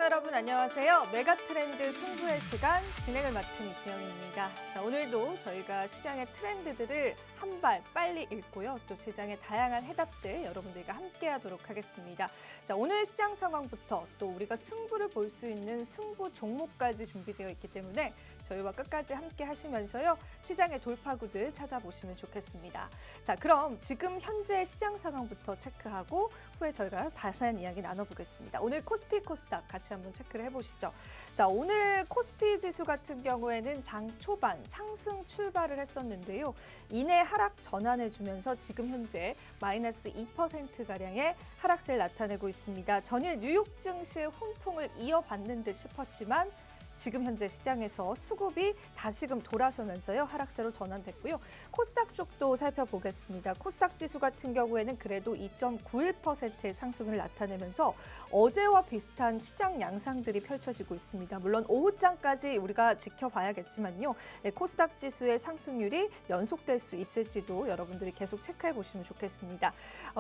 여러분 안녕하세요. 메가트렌드 승부의 시간 진행을 맡은 이지영입니다. 자, 오늘도 저희가 시장의 트렌드들을 한 발 빨리 읽고요. 또 시장의 다양한 해답들 여러분들과 함께하도록 하겠습니다. 자, 오늘 시장 상황부터 또 우리가 승부를 볼 수 있는 승부 종목까지 준비되어 있기 때문에 저희와 끝까지 함께 하시면서요. 시장의 돌파구들 찾아보시면 좋겠습니다. 자, 그럼 지금 현재 시장 상황부터 체크하고 후에 저희가 자세한 이야기 나눠보겠습니다. 오늘 코스피 코스닥 같이 한번 체크를 해보시죠. 자, 오늘 코스피 지수 같은 경우에는 장 초반 상승 출발을 했었는데요. 이내 하락 전환해주면서 지금 현재 마이너스 2%가량의 하락세를 나타내고 있습니다. 전일 뉴욕 증시 훈풍을 이어받는 듯 싶었지만 지금 현재 시장에서 수급이 다시금 돌아서면서요. 하락세로 전환됐고요. 코스닥 쪽도 살펴보겠습니다. 코스닥 지수 같은 경우에는 그래도 2.91%의 상승을 나타내면서 어제와 비슷한 시장 양상들이 펼쳐지고 있습니다. 물론 오후장까지 우리가 지켜봐야겠지만요. 코스닥 지수의 상승률이 연속될 수 있을지도 여러분들이 계속 체크해 보시면 좋겠습니다.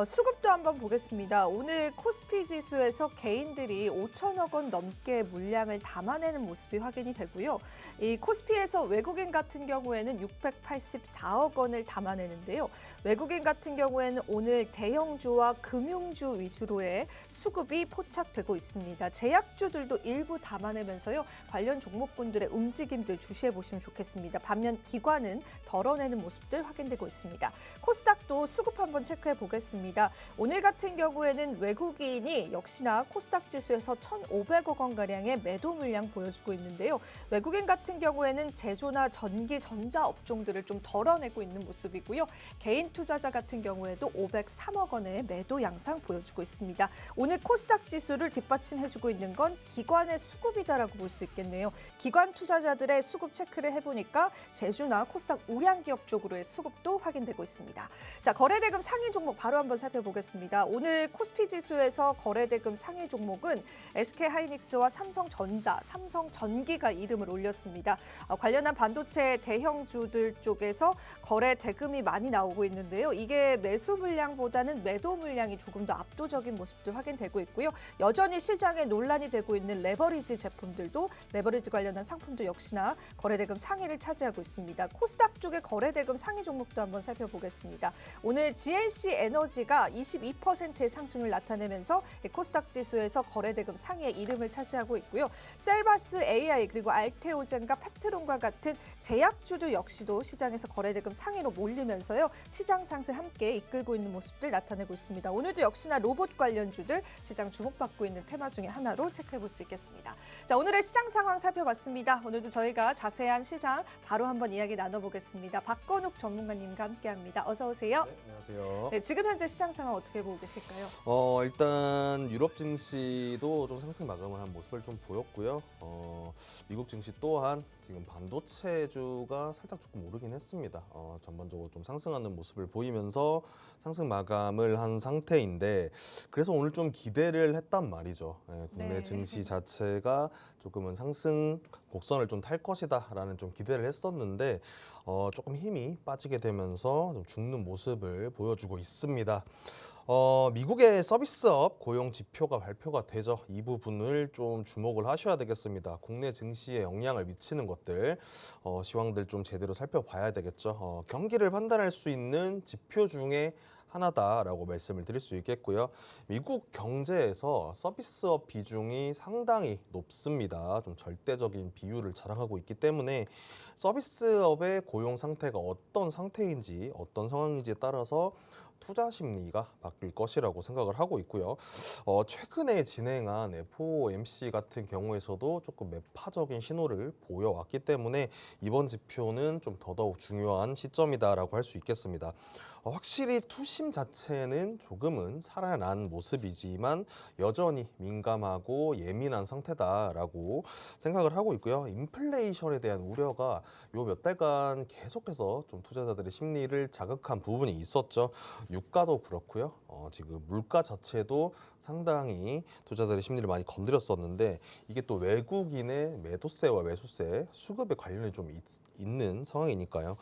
수급도 한번 보겠습니다. 오늘 코스피 지수에서 개인들이 5천억 원 넘게 물량을 담아내는 모습 확인이 되고요. 이 코스피에서 외국인 같은 경우에는 684억 원을 담아내는데요. 외국인 같은 경우에는 오늘 대형주와 금융주 위주로의 수급이 포착되고 있습니다. 제약주들도 일부 담아내면서요. 관련 종목군들의 움직임들 주시해 보시면 좋겠습니다. 반면 기관은 덜어내는 모습들 확인되고 있습니다. 코스닥도 수급 한번 체크해 보겠습니다. 오늘 같은 경우에는 외국인이 역시나 코스닥 지수에서 1,500억 원가량의 매도 물량 보여주고 있는데요. 외국인 같은 경우에는 제조나 전기, 전자 업종들을 좀 덜어내고 있는 모습이고요. 개인 투자자 같은 경우에도 503억 원의 매도 양상 보여주고 있습니다. 오늘 코스닥 지수를 뒷받침해주고 있는 건 기관의 수급이다라고 볼 수 있겠네요. 기관 투자자들의 수급 체크를 해보니까 제주나 코스닥 우량기업 쪽으로의 수급도 확인되고 있습니다. 자, 거래대금 상위 종목 바로 한번 살펴보겠습니다. 오늘 코스피 지수에서 거래대금 상위 종목은 SK하이닉스와 삼성전자, 삼성전기가 이름을 올렸습니다. 관련한 반도체 대형주들 쪽에서 거래 대금이 많이 나오고 있는데요. 이게 매수 물량보다는 매도 물량이 조금 더 압도적인 모습들 확인되고 있고요. 여전히 시장에 논란이 되고 있는 레버리지 제품들도 레버리지 관련한 상품도 역시나 거래 대금 상위를 차지하고 있습니다. 코스닥 쪽의 거래 대금 상위 종목도 한번 살펴보겠습니다. 오늘 GNC 에너지가 22%의 상승을 나타내면서 코스닥 지수에서 거래 대금 상위의 이름을 차지하고 있고요. 셀바스 AI 그리고 알테오젠과 펩트론과 같은 제약주도 역시도 시장에서 거래대금 상위로 몰리면서요. 시장 상승 함께 이끌고 있는 모습들 나타내고 있습니다. 오늘도 역시나 로봇 관련주들 시장 주목받고 있는 테마 중에 하나로 체크해 볼 수 있겠습니다. 자, 오늘의 시장 상황 살펴봤습니다. 오늘도 저희가 자세한 시장 바로 한번 이야기 나눠보겠습니다. 박건욱 전문가님과 함께합니다. 어서 오세요. 네, 안녕하세요. 네, 지금 현재 시장 상황 어떻게 보고 계실까요? 일단 유럽 증시도 좀 상승 마감을 한 모습을 좀 보였고요. 미국 증시 또한 지금 반도체주가 살짝 조금 오르긴 했습니다. 전반적으로 좀 상승하는 모습을 보이면서 상승 마감을 한 상태인데 그래서 오늘 좀 기대를 했단 말이죠. 국내 네. 증시 자체가 조금은 상승 곡선을 좀 탈 것이다라는 좀 기대를 했었는데 조금 힘이 빠지게 되면서 좀 죽는 모습을 보여주고 있습니다. 미국의 서비스업 고용 지표가 발표가 되죠. 이 부분을 좀 주목을 하셔야 되겠습니다. 국내 증시에 영향을 미치는 것들, 시황들 좀 제대로 살펴봐야 되겠죠. 경기를 판단할 수 있는 지표 중에 하나다라고 말씀을 드릴 수 있겠고요. 미국 경제에서 서비스업 비중이 상당히 높습니다. 좀 절대적인 비율을 자랑하고 있기 때문에 서비스업의 고용 상태가 어떤 상태인지 어떤 상황인지에 따라서 투자 심리가 바뀔 것이라고 생각을 하고 있고요. 최근에 진행한 FOMC 같은 경우에서도 조금 매파적인 신호를 보여왔기 때문에 이번 지표는 좀 더더욱 중요한 시점이다라고 할 수 있겠습니다. 확실히 투심 자체는 조금은 살아난 모습이지만 여전히 민감하고 예민한 상태다라고 생각을 하고 있고요. 인플레이션에 대한 우려가 요 몇 달간 계속해서 좀 투자자들의 심리를 자극한 부분이 있었죠. 유가도 그렇고요. 지금 물가 자체도 상당히 투자자들의 심리를 많이 건드렸었는데 이게 또 외국인의 매도세와 매수세, 수급에 관련이 좀 있는 상황이니까요.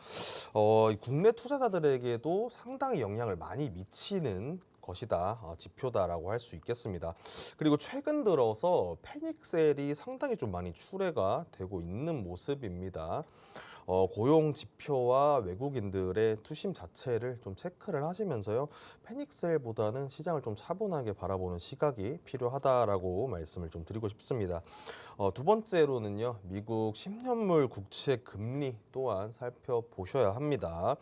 국내 투자자들에게도 상당히 영향을 많이 미치는 것이다, 지표다라고 할 수 있겠습니다. 그리고 최근 들어서 패닉셀이 상당히 좀 많이 출회가 되고 있는 모습입니다. 고용 지표와 외국인들의 투심 자체를 좀 체크를 하시면서요. 패닉셀보다는 시장을 좀 차분하게 바라보는 시각이 필요하다라고 말씀을 좀 드리고 싶습니다. 두 번째로는요. 미국 10년물 국채 금리 또한 살펴보셔야 합니다.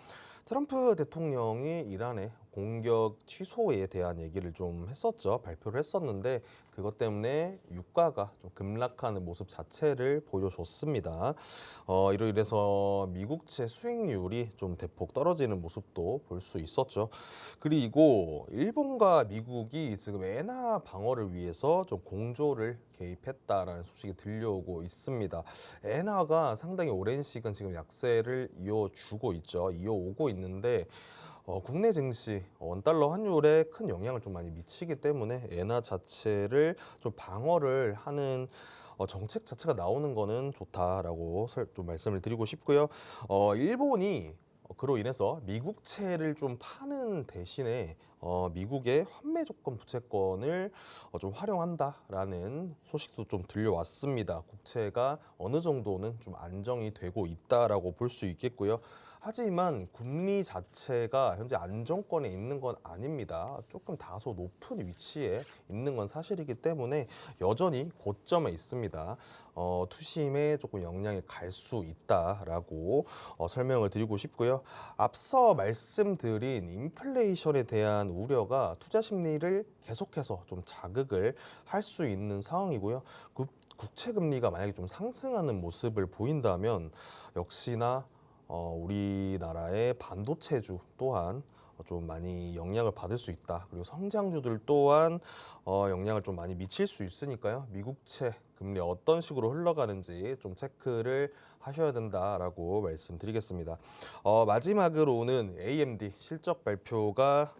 트럼프 대통령이 이란의 공격 취소에 대한 얘기를 좀 했었죠. 발표를 했었는데 그것 때문에 유가가 좀 급락하는 모습 자체를 보여줬습니다. 이로 인해서 미국채 수익률이 좀 대폭 떨어지는 모습도 볼 수 있었죠. 그리고 일본과 미국이 지금 엔화 방어를 위해서 좀 공조를 개입했다라는 소식이 들려오고 있습니다. 엔화가 상당히 오랜 시간 지금 약세를 이어주고 있죠. 이어오고 있는데 국내 증시 원달러 환율에 큰 영향을 좀 많이 미치기 때문에 엔화 자체를 좀 방어를 하는 정책 자체가 나오는 거는 좋다라고 좀 말씀을 드리고 싶고요. 일본이 그로 인해서 미국채를 좀 파는 대신에 미국의 환매 조건 부채권을 좀 활용한다라는 소식도 좀 들려왔습니다. 국채가 어느 정도는 좀 안정이 되고 있다라고 볼 수 있겠고요. 하지만 금리 자체가 현재 안정권에 있는 건 아닙니다. 조금 다소 높은 위치에 있는 건 사실이기 때문에 여전히 고점에 있습니다. 투심에 조금 영향이 갈 수 있다라고 설명을 드리고 싶고요. 앞서 말씀드린 인플레이션에 대한 우려가 투자 심리를 계속해서 좀 자극을 할 수 있는 상황이고요. 국채 금리가 만약에 좀 상승하는 모습을 보인다면 역시나 우리나라의 반도체주 또한 좀 많이 영향을 받을 수 있다. 그리고 성장주들 또한 영향을 좀 많이 미칠 수 있으니까요. 미국채 금리 어떤 식으로 흘러가는지 좀 체크를 하셔야 된다라고 말씀드리겠습니다. 마지막으로는 AMD 실적 발표가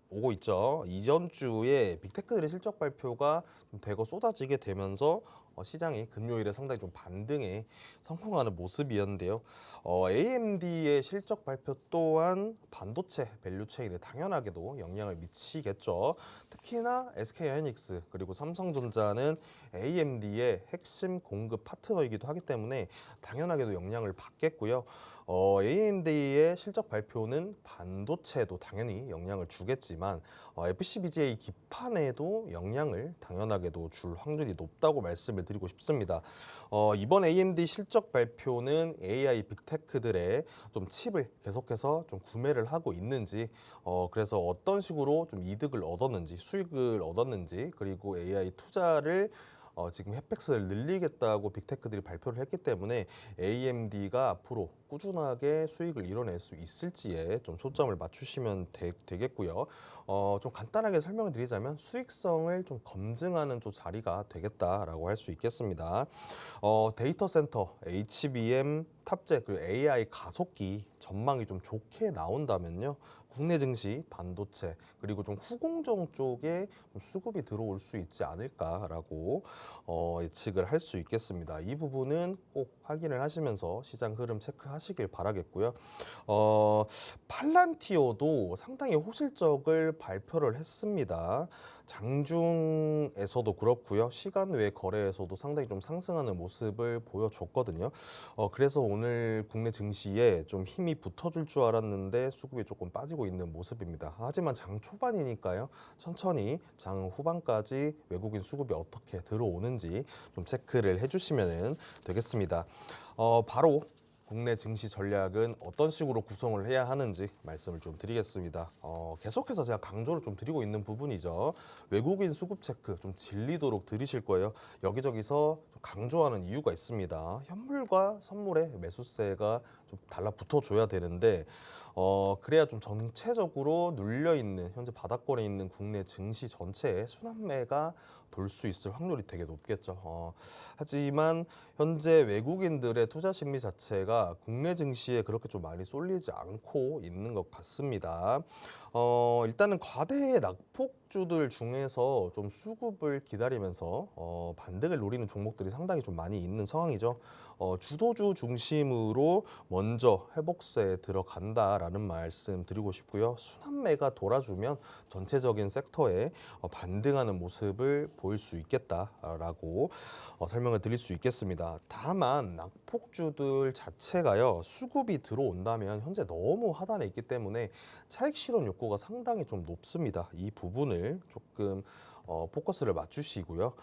오고 있죠. 이전 주에 빅테크들의 실적 발표가 좀 대거 쏟아지게 되면서 시장이 금요일에 상당히 좀 반등에 성공하는 모습이었는데요. AMD의 실적 발표 또한 반도체 밸류체인에 당연하게도 영향을 미치겠죠. 특히나 SK하이닉스 그리고 삼성전자는 AMD의 핵심 공급 파트너이기도 하기 때문에 당연하게도 영향을 받겠고요. AMD의 실적 발표는 반도체도 당연히 영향을 주겠지만 FCBGA 기판에도 영향을 당연하게도 줄 확률이 높다고 말씀을 드리고 싶습니다. 이번 AMD 실적 발표는 AI 빅테크들의 좀 칩을 계속해서 좀 구매를 하고 있는지, 그래서 어떤 식으로 좀 이득을 얻었는지, 수익을 얻었는지, 그리고 AI 투자를 지금 혜택을 늘리겠다고 빅테크들이 발표를 했기 때문에 AMD가 앞으로 꾸준하게 수익을 이뤄낼 수 있을지에 좀 초점을 맞추시면 되겠고요. 좀 간단하게 설명을 드리자면 수익성을 좀 검증하는 좀 자리가 되겠다라고 할 수 있겠습니다. 데이터 센터, HBM 탑재 그리고 AI 가속기 전망이 좀 좋게 나온다면요. 국내 증시, 반도체 그리고 좀 후공정 쪽에 좀 수급이 들어올 수 있지 않을까라고 예측을 할 수 있겠습니다. 이 부분은 꼭 확인을 하시면서 시장 흐름 체크하시길 바라겠고요. 팔란티오도 상당히 호실적을 발표를 했습니다. 장중에서도 그렇고요. 시간 외 거래에서도 상당히 좀 상승하는 모습을 보여줬거든요. 그래서 오늘 국내 증시에 좀 힘이 붙어줄 줄 알았는데 수급이 조금 빠지고 있는 모습입니다. 하지만 장 초반이니까요. 천천히 장 후반까지 외국인 수급이 어떻게 들어오는지 좀 체크를 해주시면 되겠습니다. 바로 국내 증시 전략은 어떤 식으로 구성을 해야 하는지 말씀을 좀 드리겠습니다. 계속해서 제가 강조를 좀 드리고 있는 부분이죠. 외국인 수급 체크 좀 질리도록 들으실 거예요. 여기저기서 좀 강조하는 이유가 있습니다. 현물과 선물의 매수세가 좀 달라붙어 줘야 되는데 그래야 좀 전체적으로 눌려 있는 현재 바닥권에 있는 국내 증시 전체의 순환매가 돌 수 있을 확률이 되게 높겠죠. 하지만 현재 외국인들의 투자 심리 자체가 국내 증시에 그렇게 좀 많이 쏠리지 않고 있는 것 같습니다. 일단은 과대의 낙폭 낙폭주들 중에서 좀 수급을 기다리면서 반등을 노리는 종목들이 상당히 좀 많이 있는 상황이죠. 주도주 중심으로 먼저 회복세에 들어간다라는 말씀 드리고 싶고요. 순환매가 돌아주면 전체적인 섹터에 반등하는 모습을 보일 수 있겠다라고 설명을 드릴 수 있겠습니다. 다만 낙폭주들 자체가요, 수급이 들어온다면 현재 너무 하단에 있기 때문에 차익 실현 욕구가 상당히 좀 높습니다. 이 부분을 조금 포커스를 맞추시고요.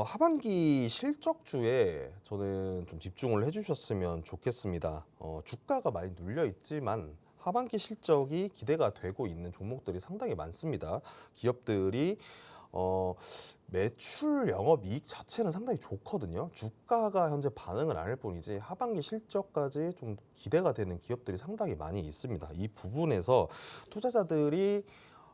하반기 실적주에 저는 좀 집중을 해주셨으면 좋겠습니다. 주가가 많이 눌려 있지만 하반기 실적이 기대가 되고 있는 종목들이 상당히 많습니다. 기업들이 매출 영업이익 자체는 상당히 좋거든요. 주가가 현재 반응을 안 할 뿐이지 하반기 실적까지 좀 기대가 되는 기업들이 상당히 많이 있습니다. 이 부분에서 투자자들이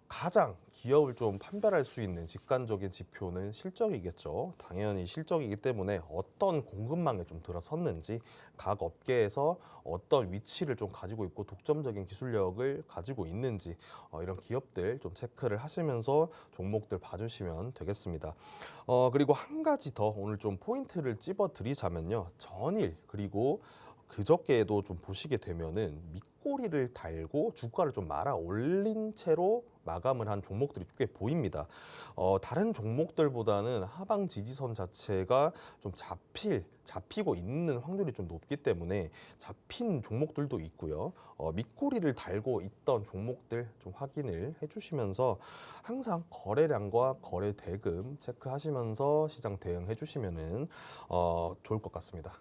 가장 기업을 좀 판별할 수 있는 직관적인 지표는 실적이겠죠. 당연히 실적이기 때문에 어떤 공급망에 좀 들어섰는지, 각 업계에서 어떤 위치를 좀 가지고 있고 독점적인 기술력을 가지고 있는지 이런 기업들 좀 체크를 하시면서 종목들 봐주시면 되겠습니다. 그리고 한 가지 더 오늘 좀 포인트를 찝어드리자면요. 전일 그리고 그저께에도 좀 보시게 되면은 밑꼬리를 달고 주가를 좀 말아 올린 채로 마감을 한 종목들이 꽤 보입니다. 다른 종목들보다는 하방 지지선 자체가 좀 잡히고 있는 확률이 좀 높기 때문에 잡힌 종목들도 있고요. 밑꼬리를 달고 있던 종목들 좀 확인을 해주시면서 항상 거래량과 거래 대금 체크하시면서 시장 대응해 주시면은 좋을 것 같습니다.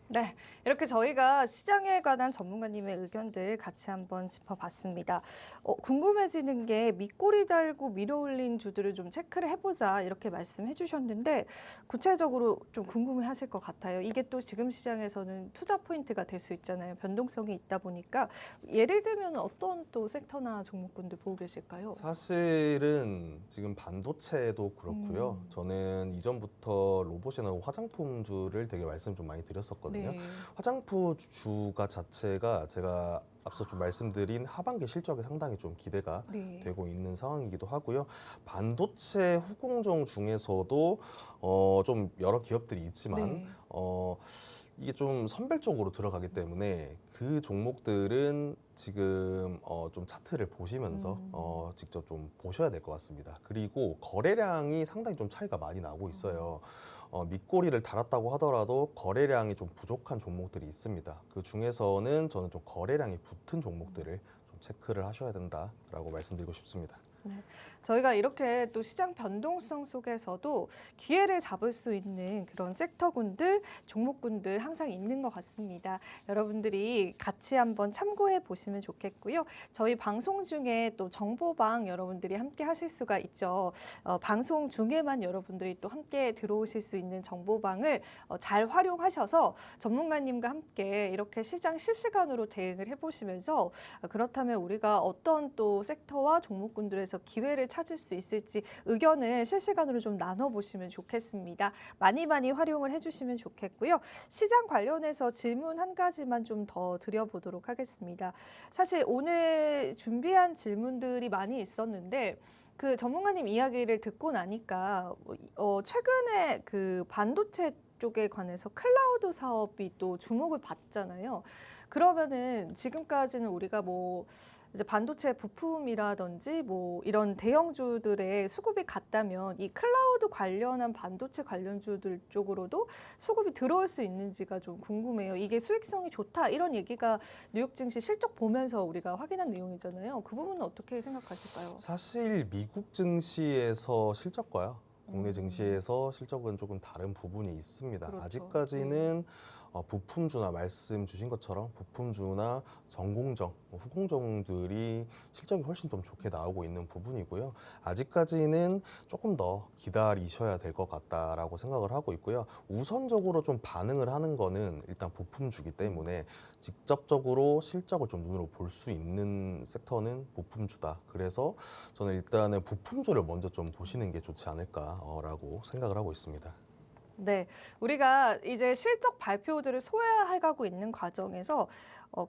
네, 이렇게 저희가 시장에 관한 전문가님의 의견들 같이 한번 짚어봤습니다. 궁금해지는 게 밑꼬리 달고 밀어올린 주들을 좀 체크를 해보자 이렇게 말씀해 주셨는데 구체적으로 좀 궁금해하실 것 같아요. 이게 또 지금 시장에서는 투자 포인트가 될 수 있잖아요. 변동성이 있다 보니까 예를 들면 어떤 또 섹터나 종목군들 보고 계실까요? 사실은 지금 반도체도 그렇고요. 음. 저는 이전부터 로봇이나 화장품주를 되게 말씀 좀 많이 드렸었거든요. 네. 화장품 주가 자체가 제가 앞서 좀 말씀드린 하반기 실적에 상당히 좀 기대가 네. 되고 있는 상황이기도 하고요. 반도체 후공정 중에서도 좀 여러 기업들이 있지만 네. 이게 좀 선별적으로 들어가기 때문에 그 종목들은 지금 좀 차트를 보시면서 직접 좀 보셔야 될 것 같습니다. 그리고 거래량이 상당히 좀 차이가 많이 나고 있어요. 밑꼬리를 달았다고 하더라도 거래량이 좀 부족한 종목들이 있습니다. 그 중에서는 저는 좀 거래량이 붙은 종목들을 좀 체크를 하셔야 된다라고 말씀드리고 싶습니다. 네. 저희가 이렇게 또 시장 변동성 속에서도 기회를 잡을 수 있는 그런 섹터군들, 종목군들 항상 있는 것 같습니다. 여러분들이 같이 한번 참고해 보시면 좋겠고요. 저희 방송 중에 또 정보방 여러분들이 함께 하실 수가 있죠. 방송 중에만 여러분들이 또 함께 들어오실 수 있는 정보방을 잘 활용하셔서 전문가님과 함께 이렇게 시장 실시간으로 대응을 해보시면서 그렇다면 우리가 어떤 또 섹터와 종목군들에서 기회를 찾을 수 있을지 의견을 실시간으로 좀 나눠보시면 좋겠습니다. 많이 활용을 해주시면 좋겠고요. 시장 관련해서 질문 한 가지만 좀 더 드려보도록 하겠습니다. 사실 오늘 준비한 질문들이 많이 있었는데 그 전문가님 이야기를 듣고 나니까 최근에 그 반도체 쪽에 관해서 클라우드 사업이 또 주목을 받잖아요. 그러면은 지금까지는 우리가 뭐 이제 반도체 부품이라든지 뭐 이런 대형주들의 수급이 갔다면 이 클라우드 관련한 반도체 관련주들 쪽으로도 수급이 들어올 수 있는지가 좀 궁금해요. 이게 수익성이 좋다 이런 얘기가 뉴욕 증시 실적 보면서 우리가 확인한 내용이잖아요. 그 부분은 어떻게 생각하실까요? 사실 미국 증시에서 실적과요. 국내 증시에서 실적은 조금 다른 부분이 있습니다. 그렇죠. 아직까지는 부품주나 말씀 주신 것처럼 부품주나 전공정, 후공정들이 실적이 훨씬 좀 좋게 나오고 있는 부분이고요. 아직까지는 조금 더 기다리셔야 될 것 같다라고 생각을 하고 있고요. 우선적으로 좀 반응을 하는 거는 일단 부품주기 때문에 직접적으로 실적을 좀 눈으로 볼 수 있는 섹터는 부품주다. 그래서 저는 일단은 부품주를 먼저 좀 보시는 게 좋지 않을까라고 생각을 하고 있습니다. 네, 우리가 이제 실적 발표들을 소화해가고 있는 과정에서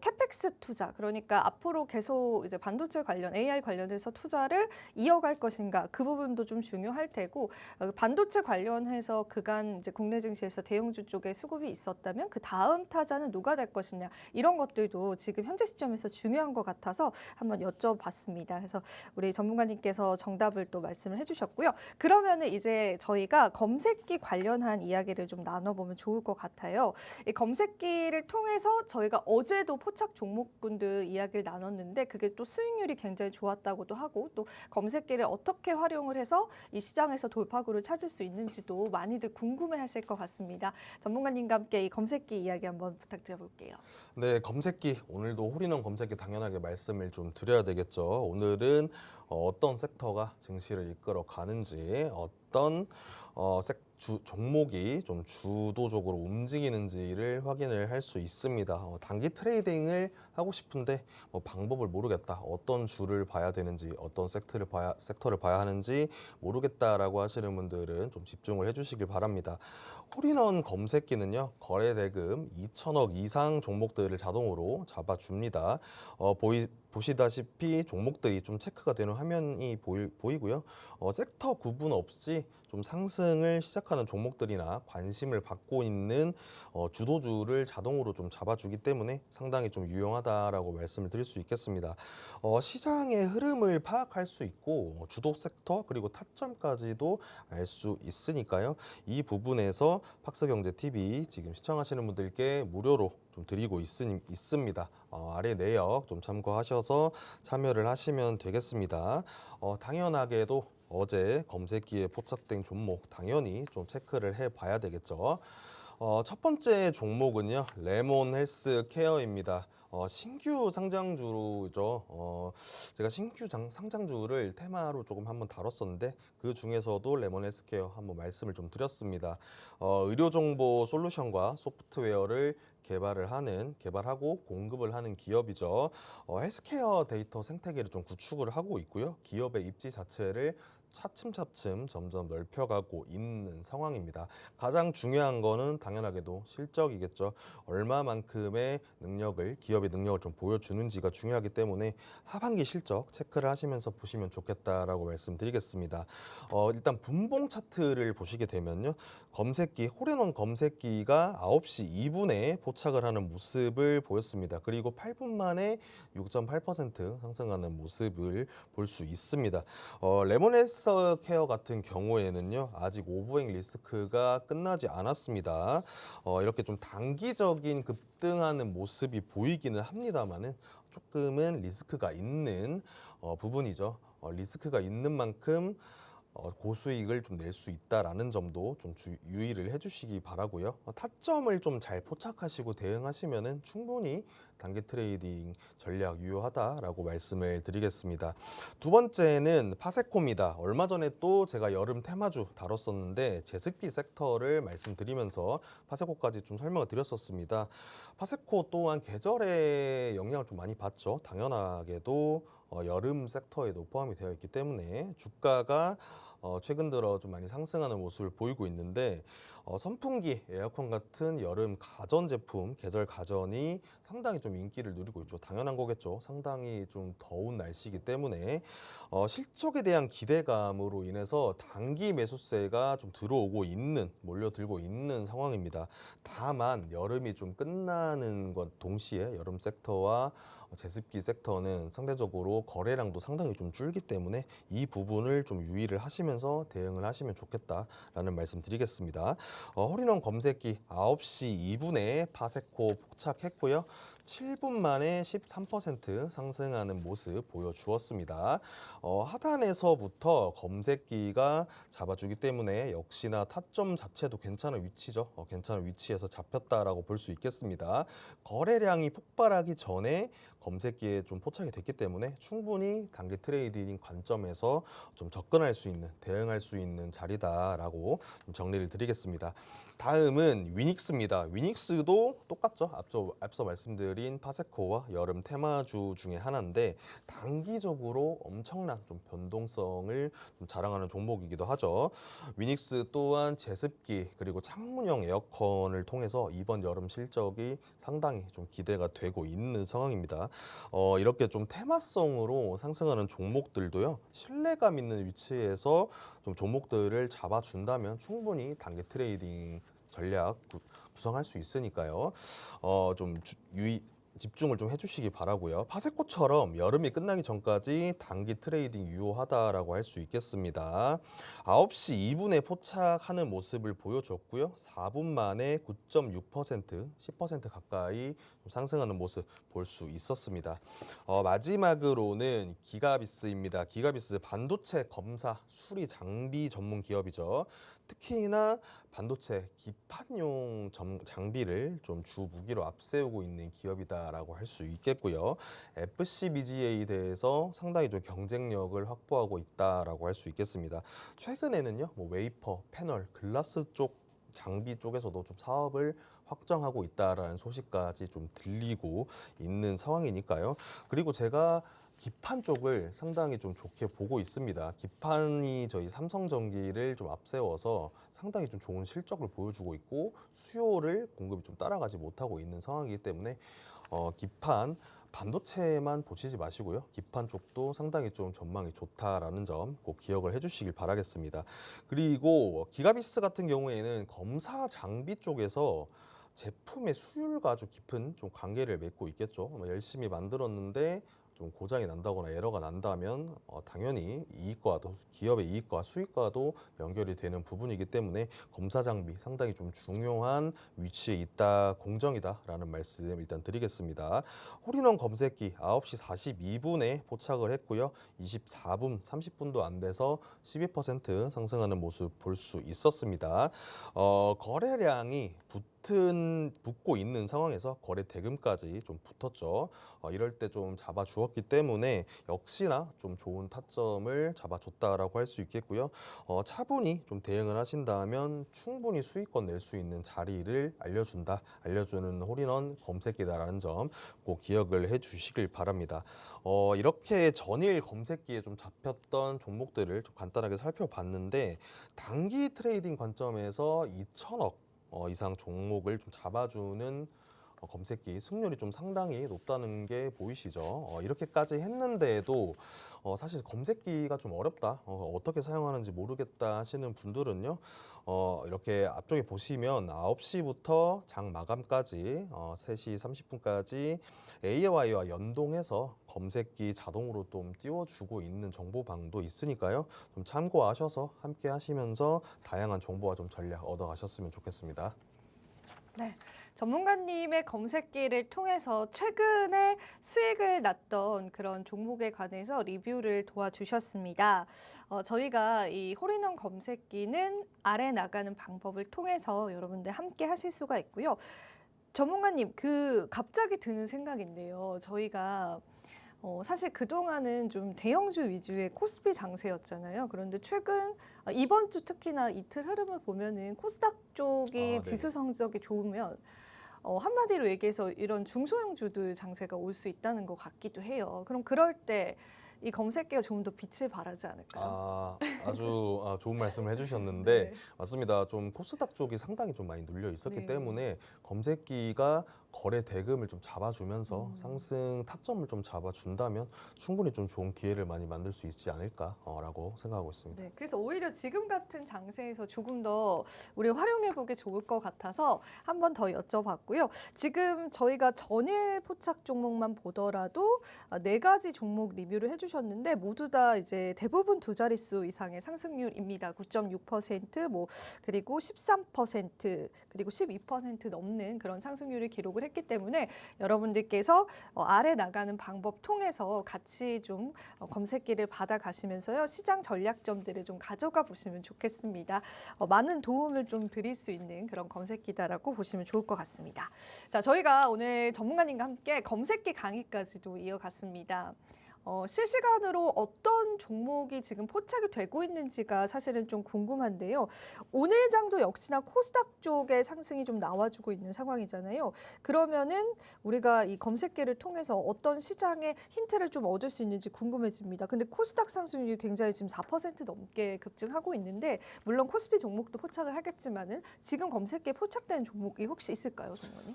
캐펙스 투자, 그러니까 앞으로 계속 이제 반도체 관련, AI 관련해서 투자를 이어갈 것인가, 그 부분도 좀 중요할 테고, 반도체 관련해서 그간 이제 국내 증시에서 대형주 쪽에 수급이 있었다면 그 다음 타자는 누가 될 것이냐, 이런 것들도 지금 현재 시점에서 중요한 것 같아서 한번 여쭤봤습니다. 그래서 우리 전문가님께서 정답을 또 말씀을 해주셨고요. 그러면은 이제 저희가 검색기 관련한 이야기를 좀 나눠보면 좋을 것 같아요. 이 검색기를 통해서 저희가 어제도 포착 종목군들 이야기를 나눴는데 그게 또 수익률이 굉장히 좋았다고도 하고 또 검색기를 어떻게 활용을 해서 이 시장에서 돌파구를 찾을 수 있는지도 많이들 궁금해하실 것 같습니다. 전문가님과 함께 이 검색기 이야기 한번 부탁드려볼게요. 네, 검색기 오늘도 홀인원 검색기 당연하게 말씀을 좀 드려야 되겠죠. 오늘은 어떤 섹터가 증시를 이끌어 가는지, 어떤 종목이 좀 주도적으로 움직이는지를 확인을 할 수 있습니다. 단기 트레이딩을 하고 싶은데 방법을 모르겠다. 어떤 주를 봐야 되는지, 어떤 섹터를 봐야 하는지 모르겠다라고 하시는 분들은 좀 집중을 해주시길 바랍니다. 홀인원 검색기는요, 거래 대금 2천억 이상 종목들을 자동으로 잡아줍니다. 보시다시피 종목들이 좀 체크가 되는 화면이 보이고요. 섹터 구분 없이 좀 상승을 시작하는 종목들이나 관심을 받고 있는 주도주를 자동으로 좀 잡아주기 때문에 상당히 좀 유용하다라고 말씀을 드릴 수 있겠습니다. 시장의 흐름을 파악할 수 있고 주도 섹터 그리고 타점까지도 알 수 있으니까요. 이 부분에서 팍스경제TV 지금 시청하시는 분들께 무료로 좀 드리고 있습니다. 아래 내역 좀 참고하셔서 참여를 하시면 되겠습니다. 당연하게도 어제 검색기에 포착된 종목 당연히 좀 체크를 해봐야 되겠죠. 첫 번째 종목은요, 레몬 헬스 케어입니다. 신규 상장주죠. 제가 신규 상장주를 테마로 조금 한번 다뤘었는데 그 중에서도 레몬 헬스케어 한번 말씀을 좀 드렸습니다. 의료정보 솔루션과 소프트웨어를 개발하고 공급을 하는 기업이죠. 헬스케어 데이터 생태계를 좀 구축을 하고 있고요. 기업의 입지 자체를 차츰차츰 점점 넓혀가고 있는 상황입니다. 가장 중요한 거는 당연하게도 실적이겠죠. 얼마만큼의 기업의 능력을 좀 보여주는지가 중요하기 때문에 하반기 실적 체크를 하시면서 보시면 좋겠다라고 말씀드리겠습니다. 일단 분봉 차트를 보시게 되면요. 홀인원 검색기가 9시 2분에 포착을 하는 모습을 보였습니다. 그리고 8분 만에 6.8% 상승하는 모습을 볼 수 있습니다. 레몬헬스 케어 같은 경우에는요, 아직 오버행 리스크가 끝나지 않았습니다. 이렇게 좀 단기적인 급등하는 모습이 보이기는 합니다만은 조금은 리스크가 있는 부분이죠. 리스크가 있는 만큼 고수익을 좀 낼 수 있다라는 점도 좀 유의를 해주시기 바라고요. 타점을 좀 잘 포착하시고 대응하시면은 충분히 단기 트레이딩 전략 유효하다라고 말씀을 드리겠습니다. 두 번째는 파세코입니다. 얼마 전에 또 제가 여름 테마주 다뤘었는데 제습기 섹터를 말씀드리면서 파세코까지 좀 설명을 드렸었습니다. 파세코 또한 계절의 영향을 좀 많이 받죠. 당연하게도 여름 섹터에도 포함이 되어 있기 때문에 주가가 최근 들어 좀 많이 상승하는 모습을 보이고 있는데 선풍기, 에어컨 같은 여름 가전 제품, 계절 가전이 상당히 좀 인기를 누리고 있죠. 당연한 거겠죠. 상당히 좀 더운 날씨이기 때문에 실적에 대한 기대감으로 인해서 단기 매수세가 좀 몰려들고 있는 상황입니다. 다만 여름이 좀 끝나는 것 동시에 여름 섹터와 제습기 섹터는 상대적으로 거래량도 상당히 좀 줄기 때문에 이 부분을 좀 유의를 하시면서 대응을 하시면 좋겠다라는 말씀 드리겠습니다. 홀인원 검색기 9시 2분에 파세코 포착했고요. 7분 만에 13% 상승하는 모습 보여주었습니다. 하단에서부터 검색기가 잡아주기 때문에 역시나 타점 자체도 괜찮은 위치죠. 괜찮은 위치에서 잡혔다라고 볼 수 있겠습니다. 거래량이 폭발하기 전에 검색기에 좀 포착이 됐기 때문에 충분히 단기 트레이딩 관점에서 좀 대응할 수 있는 자리다라고 좀 정리를 드리겠습니다. 다음은 위닉스입니다. 위닉스도 똑같죠. 앞서 말씀드린 말씀드린 파세코와 여름 테마주 중에 하나인데 단기적으로 엄청난 좀 변동성을 좀 자랑하는 종목이기도 하죠. 위닉스 또한 제습기 그리고 창문형 에어컨을 통해서 이번 여름 실적이 상당히 좀 기대가 되고 있는 상황입니다. 이렇게 좀 테마성으로 상승하는 종목들도요. 신뢰감 있는 위치에서 좀 종목들을 잡아준다면 충분히 단기 트레이딩 전략 구성할 수 있으니까요. 좀 집중을 좀 해주시기 바라고요. 파세코처럼 여름이 끝나기 전까지 단기 트레이딩 유효하다라고 할 수 있겠습니다. 9시 2분에 포착하는 모습을 보여줬고요. 4분 만에 9.6%, 10% 가까이 좀 상승하는 모습 볼 수 있었습니다. 마지막으로는 기가비스입니다. 기가비스 반도체 검사 수리 장비 전문 기업이죠. 특히나 반도체 기판용 장비를 좀 주 무기로 앞세우고 있는 기업이다라고 할 수 있겠고요. FCBGA에 대해서 상당히 좀 경쟁력을 확보하고 있다라고 할 수 있겠습니다. 최근에는요, 뭐 웨이퍼, 패널, 글라스 쪽 장비 쪽에서도 좀 사업을 확정하고 있다라는 소식까지 좀 들리고 있는 상황이니까요. 그리고 제가 기판 쪽을 상당히 좀 좋게 보고 있습니다. 기판이 저희 삼성전기를 좀 앞세워서 상당히 좀 좋은 실적을 보여주고 있고 수요를 공급이 좀 따라가지 못하고 있는 상황이기 때문에 기판 반도체만 보시지 마시고요. 기판 쪽도 상당히 좀 전망이 좋다라는 점 꼭 기억을 해주시길 바라겠습니다. 그리고 기가비스 같은 경우에는 검사 장비 쪽에서 제품의 수율과 아주 깊은 좀 관계를 맺고 있겠죠. 열심히 만들었는데 좀 고장이 난다거나 에러가 난다면 당연히 이익과도 기업의 이익과 수익과도 연결이 되는 부분이기 때문에 검사 장비 상당히 좀 중요한 위치에 있다, 공정이다라는 말씀 일단 드리겠습니다. 홀인원 검색기 9시 42분에 포착을 했고요. 24분, 30분도 안 돼서 12% 상승하는 모습 볼 수 있었습니다. 거래량이 붙고 있는 상황에서 거래 대금까지 좀 붙었죠. 이럴 때 좀 잡아주었기 때문에 역시나 좀 좋은 타점을 잡아줬다라고 할 수 있겠고요. 차분히 좀 대응을 하신다면 충분히 수익권 낼 수 있는 자리를 알려주는 홀인원 검색기다라는 점 꼭 기억을 해주시길 바랍니다. 이렇게 전일 검색기에 좀 잡혔던 종목들을 좀 간단하게 살펴봤는데 단기 트레이딩 관점에서 2천억 이상 종목을 좀 잡아주는 검색기 승률이 좀 상당히 높다는 게 보이시죠? 이렇게까지 했는데도 사실 검색기가 좀 어렵다, 어떻게 사용하는지 모르겠다 하시는 분들은요, 이렇게 앞쪽에 보시면 9시부터 장 마감까지 3시 30분까지 AI와 연동해서 검색기 자동으로 좀 띄워주고 있는 정보방도 있으니까요. 좀 참고하셔서 함께 하시면서 다양한 정보와 좀 전략 얻어가셨으면 좋겠습니다. 네, 전문가님의 검색기를 통해서 최근에 수익을 났던 그런 종목에 관해서 리뷰를 도와주셨습니다. 저희가 이 홀인원 검색기는 아래 나가는 방법을 통해서 여러분들 함께 하실 수가 있고요. 전문가님, 갑자기 드는 생각인데요. 저희가 사실 그동안은 좀 대형주 위주의 코스피 장세였잖아요. 그런데 최근 이번 주 특히나 이틀 흐름을 보면은 코스닥 쪽이 지수 성적이 좋으면 한마디로 얘기해서 이런 중소형주들 장세가 올 수 있다는 것 같기도 해요. 그럼 그럴 때 이 검색기가 좀 더 빛을 발하지 않을까요? 아주 좋은 말씀을 해주셨는데 네. 맞습니다. 좀 코스닥 쪽이 상당히 좀 많이 눌려 있었기 네. 때문에 검색기가 거래 대금을 좀 잡아주면서 상승 타점을 좀 잡아준다면 충분히 좀 좋은 기회를 많이 만들 수 있지 않을까라고 생각하고 있습니다. 네, 그래서 오히려 지금 같은 장세에서 조금 더 우리 활용해보기 좋을 것 같아서 한 번 더 여쭤봤고요. 지금 저희가 전일 포착 종목만 보더라도 4가지 종목 리뷰를 해주셨는데 모두 다 이제 대부분 두 자릿수 이상의 상승률입니다. 9.6%, 그리고 13%, 그리고 12% 넘는 그런 상승률을 기록을 했기 때문에 여러분들께서 아래 나가는 방법 통해서 같이 좀 검색기를 받아가시면서요. 시장 전략점들을 좀 가져가 보시면 좋겠습니다. 많은 도움을 좀 드릴 수 있는 그런 검색기다라고 보시면 좋을 것 같습니다. 자, 저희가 오늘 전문가님과 함께 검색기 강의까지도 이어갔습니다. 실시간으로 어떤 종목이 지금 포착이 되고 있는지가 사실은 좀 궁금한데요. 오늘 장도 역시나 코스닥 쪽에 상승이 좀 나와주고 있는 상황이잖아요. 그러면은 우리가 이 검색기를 통해서 어떤 시장의 힌트를 좀 얻을 수 있는지 궁금해집니다. 근데 코스닥 상승률이 굉장히 지금 4% 넘게 급증하고 있는데 물론 코스피 종목도 포착을 하겠지만은 지금 검색기에 포착되는 종목이 혹시 있을까요, 정원님?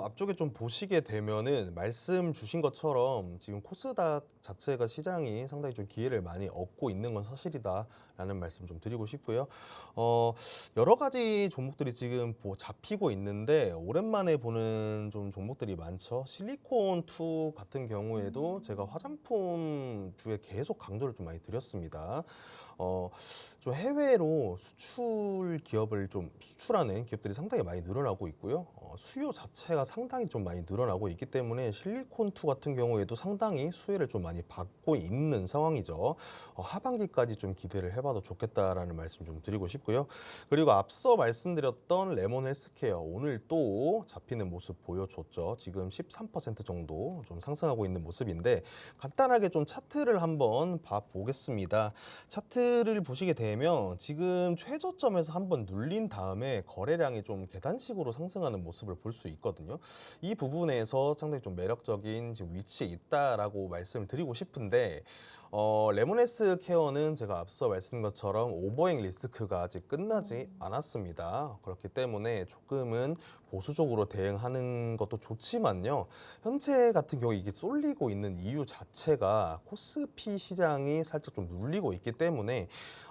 앞쪽에 좀 보시게 되면은 말씀 주신 것처럼 지금 코스닥 자체가 시장이 상당히 좀 기회를 많이 얻고 있는 건 사실이다라는 말씀 좀 드리고 싶고요. 여러 가지 종목들이 지금 잡히고 있는데 오랜만에 보는 좀 종목들이 많죠. 실리콘2 같은 경우에도 제가 화장품 주에 계속 강조를 좀 많이 드렸습니다. 좀 해외로 수출 기업을 좀 수출하는 기업들이 상당히 많이 늘어나고 있고요. 수요 자체가 상당히 좀 많이 늘어나고 있기 때문에 실리콘2 같은 경우에도 상당히 수혜를 좀 많이 받고 있는 상황이죠. 하반기까지 좀 기대를 해봐도 좋겠다라는 말씀 좀 드리고 싶고요. 그리고 앞서 말씀드렸던 레몬 헬스케어 오늘 또 잡히는 모습 보여줬죠. 지금 13% 정도 좀 상승하고 있는 모습인데 간단하게 좀 차트를 한번 봐보겠습니다. 차트를 보시게 되면 지금 최저점에서 한번 눌린 다음에 거래량이 좀 계단식으로 상승하는 모습을 볼 수 있거든요. 이 부분에서 상당히 좀 매력적인 지금 위치에 있다라고 말씀을 드리고 싶은데 레몬헬스 케어는 제가 앞서 말씀드린 것처럼 오버행 리스크가 아직 끝나지 않았습니다. 그렇기 때문에 조금은 보수적으로 대응하는 것도 좋지만요. 현재 같은 경우 이게 쏠리고 있는 이유 자체가 코스피 시장이 살짝 좀 눌리고 있기 때문에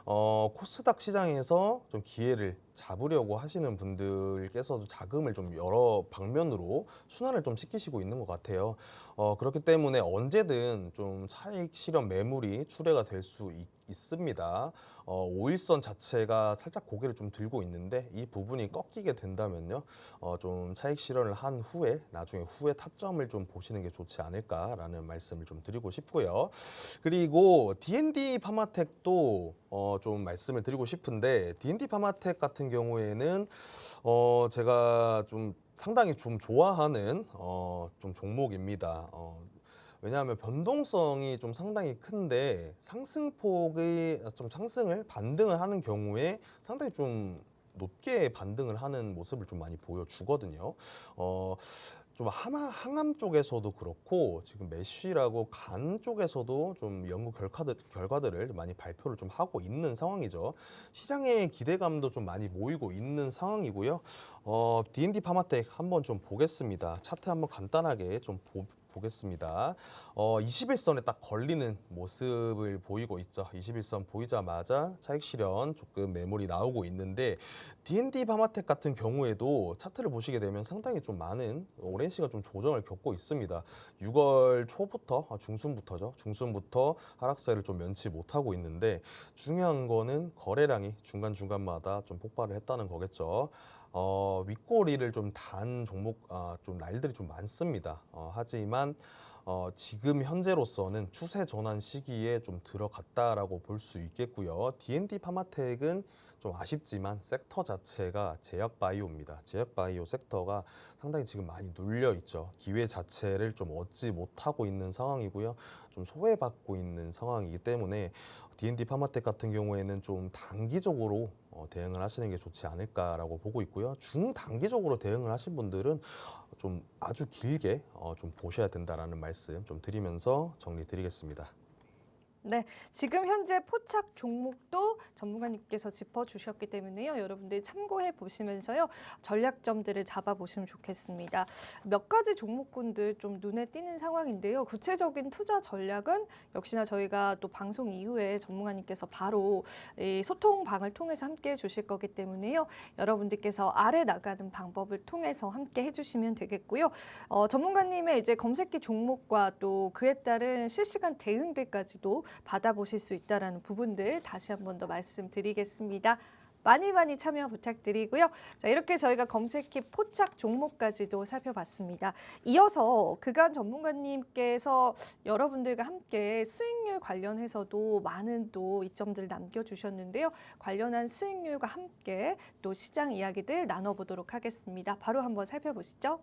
코스닥 시장에서 좀 기회를 잡으려고 하시는 분들께서도 자금을 좀 여러 방면으로 순환을 좀 시키시고 있는 것 같아요. 그렇기 때문에 언제든 좀 차익 실현 매물이 출회가 될 수 있습니다. 5일선 자체가 살짝 고개를 좀 들고 있는데 이 부분이 꺾이게 된다면요. 좀 차익 실현을 한 후에 나중에 후에 타점을 좀 보시는 게 좋지 않을까라는 말씀을 좀 드리고 싶고요. 그리고 D&D 파마텍도 좀 말씀을 드리고 싶은데 D&D 파마텍 같은 경우에는 제가 좀 상당히 좀 좋아하는 좀 종목입니다. 왜냐하면 변동성이 좀 상당히 큰데 상승폭이 좀 상승을 반등을 하는 경우에 상당히 좀 높게 반등을 하는 모습을 좀 많이 보여주거든요. 좀 항암 쪽에서도 그렇고 지금 메쉬라고 간 쪽에서도 좀 연구 결과들을 많이 발표를 좀 하고 있는 상황이죠. 시장의 기대감도 좀 많이 모이고 있는 상황이고요. D&D 파마텍 한번 좀 보겠습니다. 차트 한번 간단하게 좀 보겠습니다. 21선에 딱 걸리는 모습을 보이고 있죠. 21선 보이자마자 차익 실현 조금 매물이 나오고 있는데 D&D 파마텍 같은 경우에도 차트를 보시게 되면 상당히 좀 많은 오랜 시간 좀 조정을 겪고 있습니다. 6월 초부터 중순부터죠. 중순부터 하락세를 좀 면치 못하고 있는데 중요한 거는 거래량이 중간중간마다 좀 폭발을 했다는 거겠죠. 윗꼬리를 좀 단 종목, 좀 날들이 좀 많습니다. 하지만 지금 현재로서는 추세 전환 시기에 좀 들어갔다라고 볼 수 있겠고요. D&D 파마텍은 좀 아쉽지만 섹터 자체가 제약바이오입니다. 제약바이오 섹터가 상당히 지금 많이 눌려 있죠. 기회 자체를 좀 얻지 못하고 있는 상황이고요. 좀 소외받고 있는 상황이기 때문에 D&D 파마텍 같은 경우에는 좀 단기적으로 대응을 하시는 게 좋지 않을까라고 보고 있고요. 중단기적으로 대응을 하신 분들은 좀 아주 길게 좀 보셔야 된다라는 말씀 좀 드리면서 정리 드리겠습니다. 네, 지금 현재 포착 종목도 전문가님께서 짚어주셨기 때문에요. 여러분들 참고해 보시면서요. 전략점들을 잡아보시면 좋겠습니다. 몇 가지 종목군들 좀 눈에 띄는 상황인데요. 구체적인 투자 전략은 역시나 저희가 또 방송 이후에 전문가님께서 바로 이 소통방을 통해서 함께 해주실 거기 때문에요. 여러분들께서 아래 나가는 방법을 통해서 함께 해주시면 되겠고요. 전문가님의 이제 검색기 종목과 또 그에 따른 실시간 대응들까지도 받아보실 수 있다는 부분들 다시 한 번 더 말씀드리겠습니다. 많이 참여 부탁드리고요. 자, 이렇게 저희가 검색키 포착 종목까지도 살펴봤습니다. 이어서 그간 전문가님께서 여러분들과 함께 수익률 관련해서도 많은 또 이점들을 남겨주셨는데요. 관련한 수익률과 함께 또 시장 이야기들 나눠보도록 하겠습니다. 바로 한번 살펴보시죠.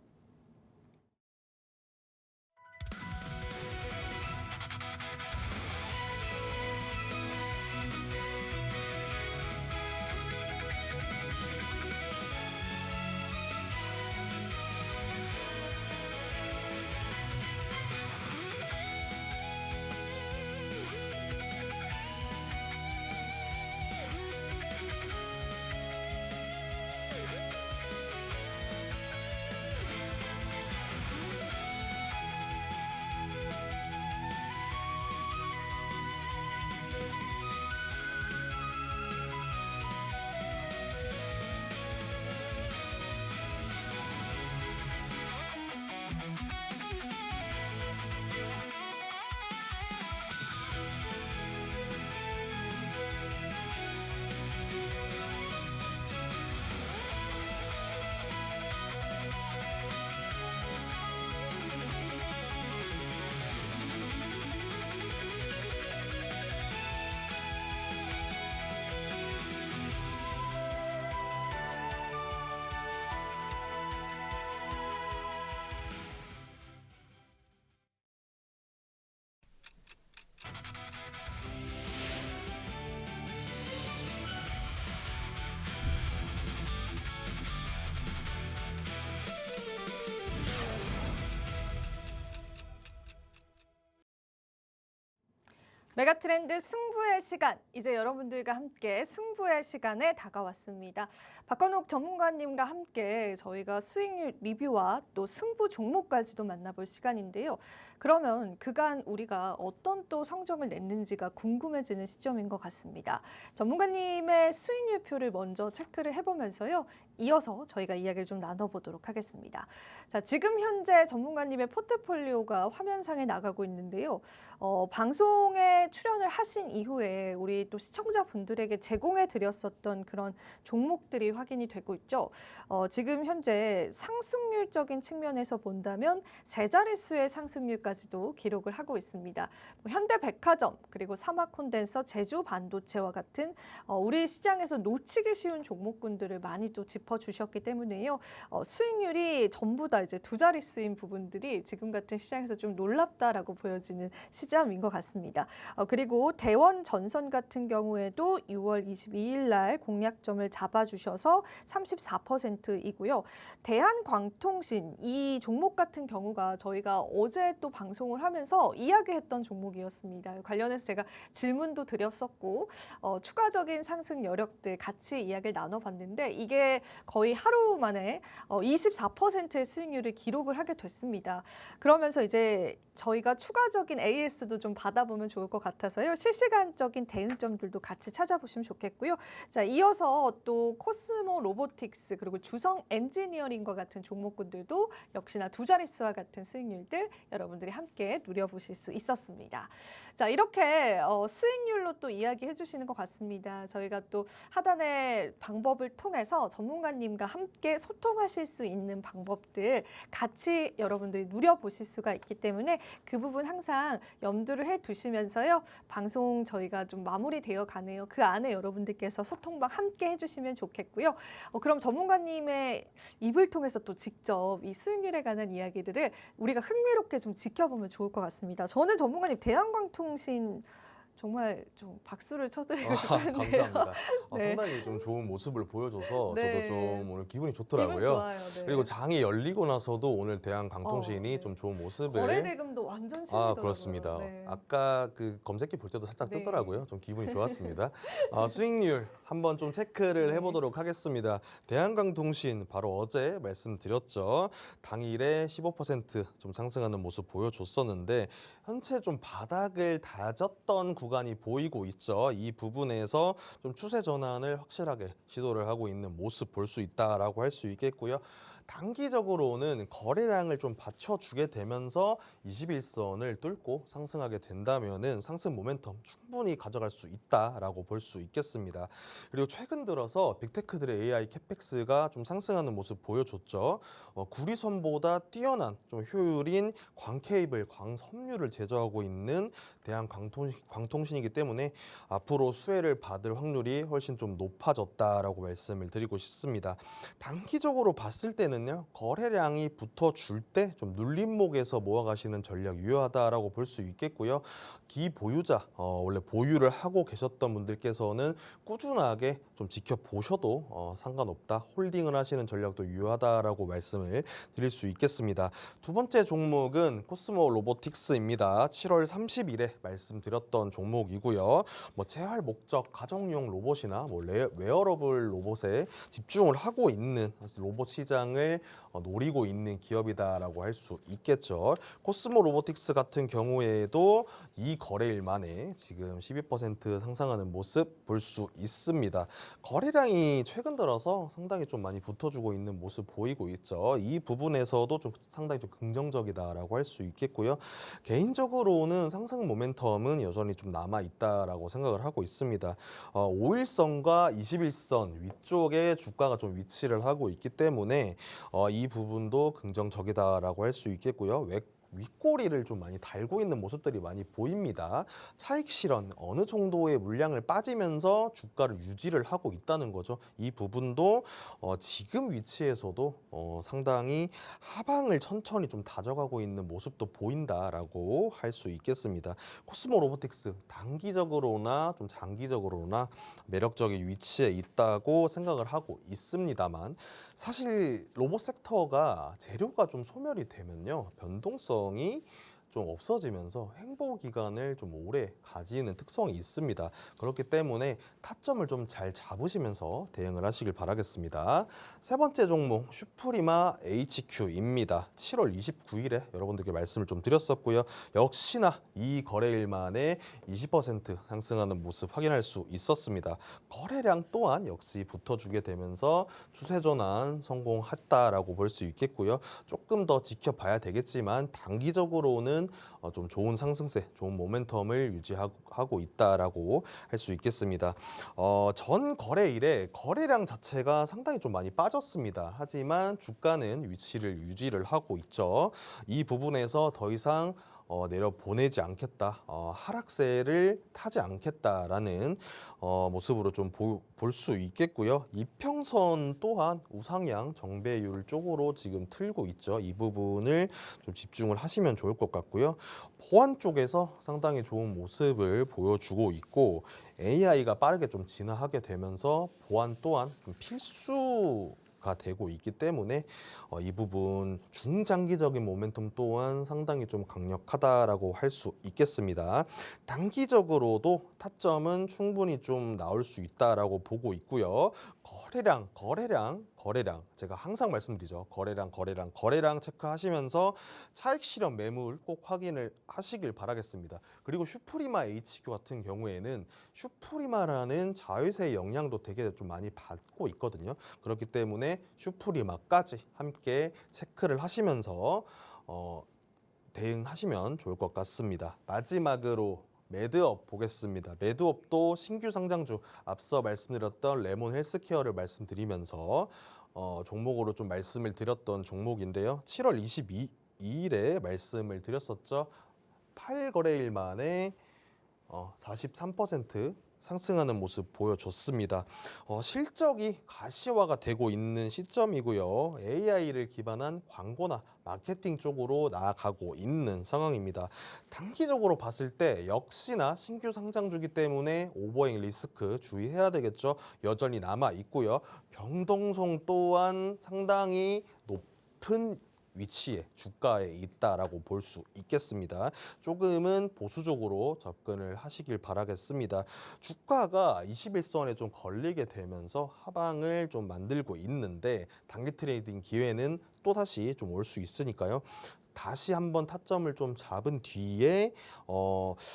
메가트렌드 승부의 시간, 이제 여러분들과 함께 승부의 시간에 다가왔습니다. 박건욱 전문가님과 함께 저희가 수익률 리뷰와 또 승부 종목까지도 만나볼 시간인데요. 그러면 그간 우리가 어떤 또 성적을 냈는지가 궁금해지는 시점인 것 같습니다. 전문가님의 수익률표를 먼저 체크를 해보면서요. 이어서 저희가 이야기를 좀 나눠보도록 하겠습니다. 자, 지금 현재 전문가님의 포트폴리오가 화면상에 나가고 있는데요. 방송에 출연을 하신 이후에 우리 또 시청자분들에게 제공해 드렸었던 그런 종목들이 확인이 되고 있죠. 지금 현재 상승률적인 측면에서 본다면 세 자릿수의 상승률까지도 기록을 하고 있습니다. 현대백화점 그리고 사마콘덴서, 제주반도체와 같은 우리 시장에서 놓치기 쉬운 종목군들을 많이 또 짚어주셨기 때문에요. 수익률이 전부 다 이제 두 자릿수인 부분들이 지금 같은 시장에서 좀 놀랍다라고 보여지는 시점인 것 같습니다. 그리고 대원전선 같은 경우에도 6월 22일 날 공략점을 잡아주셔서 34%이고요. 대한광통신 이 종목 같은 경우가 저희가 어제 또 방송을 하면서 이야기했던 종목이었습니다. 관련해서 제가 질문도 드렸었고 추가적인 상승 여력들 같이 이야기를 나눠봤는데 이게 거의 하루 만에 24%의 수익률을 기록을 하게 됐습니다. 그러면서 이제 저희가 추가적인 AS도 좀 받아보면 좋을 것 같아서요. 실시간적인 대응점들도 같이 찾아보시면 좋겠고요. 자, 이어서 또 코스모 로보틱스 그리고 주성 엔지니어링과 같은 종목군들도 역시나 두 자릿수와 같은 수익률들 여러분들이 함께 누려보실 수 있었습니다. 자, 이렇게 수익률로 또 이야기해 주시는 것 같습니다. 저희가 또 하단의 방법을 통해서 전문가님과 함께 소통하실 수 있는 방법들 같이 여러분들이 누려보실 수가 있기 때문에 그 부분 항상 염두를 해두시면서요. 방송 저희가 좀 마무리되어 가네요. 그 안에 여러분들께서 소통방 함께 해주시면 좋겠고요. 그럼 전문가님의 입을 통해서 또 직접 이 수익률에 관한 이야기들을 우리가 흥미롭게 좀 지켜보면 좋을 것 같습니다. 저는 전문가님 대한광통신 정말 좀 박수를 쳐드리고 싶은데요. 감사합니다. 네. 상당히 좀 좋은 모습을 보여줘서 네. 저도 좀 오늘 기분이 기분 좋더라고요. 좋아요. 네. 그리고 장이 열리고 나서도 오늘 대한광통신이 네. 좀 좋은 모습을 거래 대금도 완전 신기더라고요. 그렇습니다. 네. 아까 그 검색기 볼 때도 살짝 네. 뜨더라고요. 좀 기분이 좋았습니다. 수익률 한번 좀 체크를 네. 해보도록 하겠습니다. 대한광통신 바로 어제 말씀드렸죠. 당일에 15%좀 상승하는 모습 보여줬었는데 현재 좀 바닥을 다졌던 구간이 보이고 있죠. 이 부분에서 좀 추세 전환을 확실하게 시도를 하고 있는 모습 볼 수 있다라고 할 수 있겠고요. 단기적으로는 거래량을 좀 받쳐주게 되면서 21선을 뚫고 상승하게 된다면은 상승 모멘텀 충분히 가져갈 수 있다라고 볼 수 있겠습니다. 그리고 최근 들어서 빅테크들의 AI 캐펙스가 좀 상승하는 모습 보여줬죠. 구리선보다 뛰어난 좀 효율인 광케이블, 광섬유를 제조하고 있는 대한광통신이기 때문에 앞으로 수혜를 받을 확률이 훨씬 좀 높아졌다라고 말씀을 드리고 싶습니다. 단기적으로 봤을 때는요, 거래량이 붙어줄 때 좀 눌림목에서 모아가시는 전략 유효하다라고 볼 수 있겠고요. 기보유자, 원래 보유를 하고 계셨던 분들께서는 꾸준하게 좀 지켜보셔도 상관없다. 홀딩을 하시는 전략도 유효하다라고 말씀을 드릴 수 있겠습니다. 두 번째 종목은 코스모 로보틱스입니다. 7월 30일에 말씀드렸던 종목이고요. 재활 목적 가정용 로봇이나 웨어러블 로봇에 집중을 하고 있는 로봇 시장을 노리고 있는 기업이다라고 할 수 있겠죠. 코스모 로보틱스 같은 경우에도 이 거래일 만에 지금 12% 상승하는 모습 볼 수 있습니다. 거래량이 최근 들어서 상당히 좀 많이 붙어주고 있는 모습 보이고 있죠. 이 부분에서도 좀 상당히 좀 긍정적이다라고 할 수 있겠고요. 개인적으로는 상승 모멘텀은 여전히 좀 남아 있다라고 생각을 하고 있습니다. 5일선과 21선 위쪽에 주가가 좀 위치를 하고 있기 때문에 이 부분도 긍정적이다라고 할 수 있겠고요. 윗꼬리를 좀 많이 달고 있는 모습들이 많이 보입니다. 차익 실현 어느 정도의 물량을 빠지면서 주가를 유지를 하고 있다는 거죠. 이 부분도 지금 위치에서도 상당히 하방을 천천히 좀 다져가고 있는 모습도 보인다라고 할 수 있겠습니다. 코스모 로보틱스 단기적으로나 좀 장기적으로나 매력적인 위치에 있다고 생각을 하고 있습니다만 사실 로봇 섹터가 재료가 좀 소멸이 되면요, 변동성이 좀 없어지면서 행보 기간을 좀 오래 가지는 특성이 있습니다. 그렇기 때문에 타점을 좀 잘 잡으시면서 대응을 하시길 바라겠습니다. 세 번째 종목 슈프리마 HQ입니다. 7월 29일에 여러분들께 말씀을 좀 드렸었고요. 역시나 이 거래일 만에 20% 상승하는 모습 확인할 수 있었습니다. 거래량 또한 역시 붙어주게 되면서 추세 전환 성공했다라고 볼 수 있겠고요. 조금 더 지켜봐야 되겠지만 단기적으로는 좀 좋은 상승세, 좋은 모멘텀을 유지하고 있다라고 할 수 있겠습니다. 전 거래일에 거래량 자체가 상당히 좀 많이 빠졌습니다. 하지만 주가는 위치를 유지를 하고 있죠. 이 부분에서 더 이상 내려보내지 않겠다, 하락세를 타지 않겠다라는 모습으로 좀 볼 수 있겠고요. 이평선 또한 우상향 정배율 쪽으로 지금 틀고 있죠. 이 부분을 좀 집중을 하시면 좋을 것 같고요. 보안 쪽에서 상당히 좋은 모습을 보여주고 있고 AI가 빠르게 좀 진화하게 되면서 보안 또한 좀 필수가 되고 있기 때문에 이 부분 중장기적인 모멘텀 또한 상당히 좀 강력하다라고 할 수 있겠습니다. 단기적으로도 타점은 충분히 좀 나올 수 있다라고 보고 있고요. 거래량 제가 항상 말씀드리죠. 거래량 체크하시면서 차익 실현 매물 꼭 확인을 하시길 바라겠습니다. 그리고 슈프리마 HQ 같은 경우에는 슈프리마라는 자회사의 영향도 되게 좀 많이 받고 있거든요. 그렇기 때문에 슈프리마까지 함께 체크를 하시면서 대응하시면 좋을 것 같습니다. 마지막으로 매드업 보겠습니다. 매드업도 신규 상장주 앞서 말씀드렸던 레몬 헬스케어를 말씀드리면서 종목으로 좀 말씀을 드렸던 종목인데요. 7월 22일에 말씀을 드렸었죠. 8거래일 만에 43% 상승하는 모습 보여줬습니다. 실적이 가시화가 되고 있는 시점이고요. AI를 기반한 광고나 마케팅 쪽으로 나아가고 있는 상황입니다. 단기적으로 봤을 때 역시나 신규 상장주기 때문에 오버행 리스크 주의해야 되겠죠. 여전히 남아 있고요. 병동성 또한 상당히 높은 위치에 주가에 있다라고 볼 수 있겠습니다. 조금은 보수적으로 접근을 하시길 바라겠습니다. 주가가 21선에 좀 걸리게 되면서 하방을 좀 만들고 있는데 단기 트레이딩 기회는 또다시 좀 올 수 있으니까요. 다시 한번 타점을 좀 잡은 뒤에